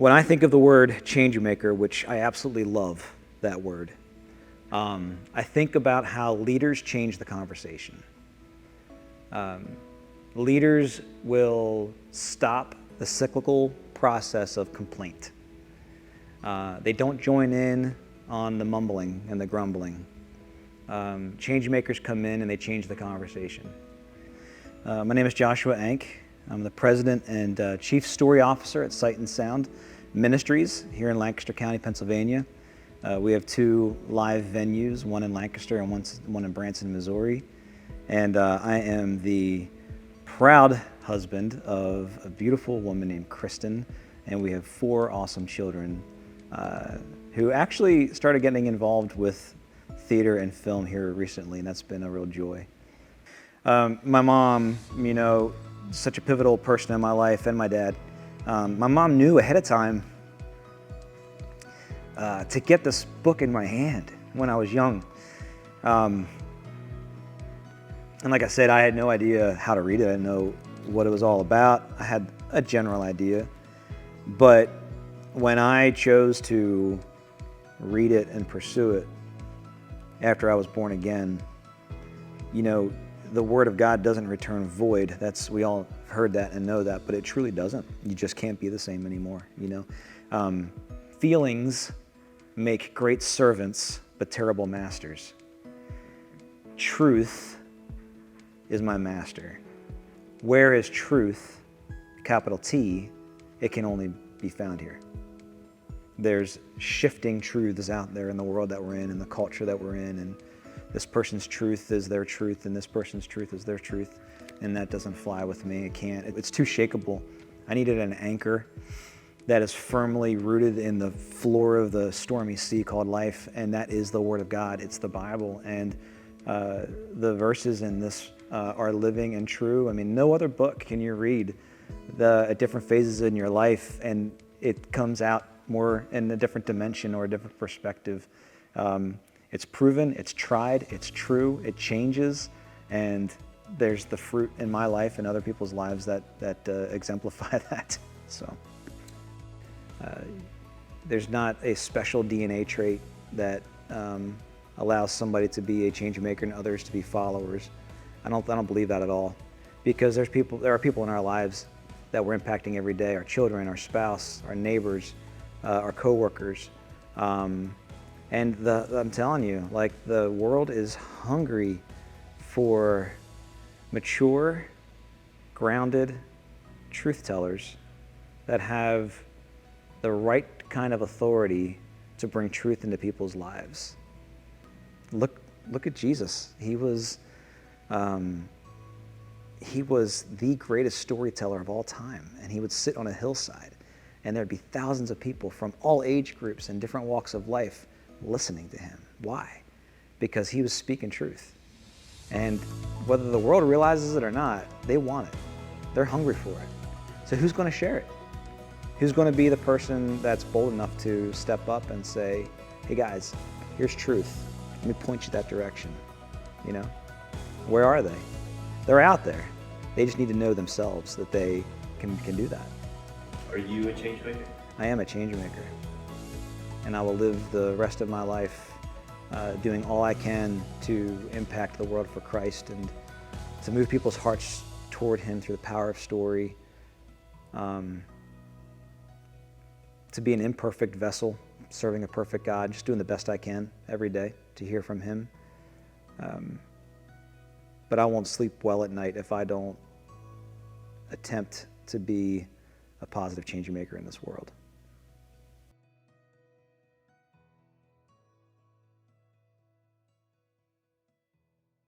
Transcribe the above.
When I think of the word Changemaker, which I absolutely love that word, I think about how leaders change the conversation. Leaders will stop the cyclical process of complaint. They don't join in on the mumbling and the grumbling. Changemakers come in and they change the conversation. My name is Joshua Enck. I'm the president and chief story officer at Sight and Sound Ministries here in Lancaster County, Pennsylvania. We have 2 live venues, one in Lancaster and one in Branson, Missouri. And I am the proud husband of a beautiful woman named Kristen, and we have 4 awesome children who actually started getting involved with theater and film here recently, and that's been a real joy. My mom, such a pivotal person in my life, and my dad. My mom knew ahead of time to get this book in my hand when I was young. And like I said, I had no idea how to read it. I didn't know what it was all about. I had a general idea. But when I chose to read it and pursue it after I was born again, the Word of God doesn't return void. We all heard that and know that, but it truly doesn't. You just can't be the same anymore, Feelings make great servants, but terrible masters. Truth is my master. Where is truth, capital T, it can only be found here. There's shifting truths out there in the world that we're in and the culture that we're in, and this person's truth is their truth and this person's truth is their truth, and that doesn't fly with me. It can't. It's too shakeable. I needed an anchor that is firmly rooted in the floor of the stormy sea called life, and that is the Word of God. It's the Bible, and the verses in this are living and true. No other book can you read at different phases in your life and it comes out more in a different dimension or a different perspective. It's proven, it's tried, it's true, it changes, and there's the fruit in my life and other people's lives that exemplify that. So there's not a special DNA trait that allows somebody to be a change maker and others to be followers. I don't believe that at all, because there are people in our lives that we're impacting every day: our children, our spouse, our neighbors, our coworkers. And I'm telling you, the world is hungry for mature, grounded truth tellers that have the right kind of authority to bring truth into people's lives. Look at Jesus. He was the greatest storyteller of all time, and he would sit on a hillside, and there'd be thousands of people from all age groups and different walks of life listening to him. Why? Because he was speaking truth. And whether the world realizes it or not, they want it. They're hungry for it. So who's going to share it? Who's going to be the person that's bold enough to step up and say, hey guys, here's truth. Let me point you that direction. Where are they? They're out there. They just need to know themselves that they can do that. Are you a change maker? I am a change maker. And I will live the rest of my life doing all I can to impact the world for Christ and to move people's hearts toward him through the power of story, to be an imperfect vessel, serving a perfect God, just doing the best I can every day to hear from him. But I won't sleep well at night if I don't attempt to be a positive change maker in this world.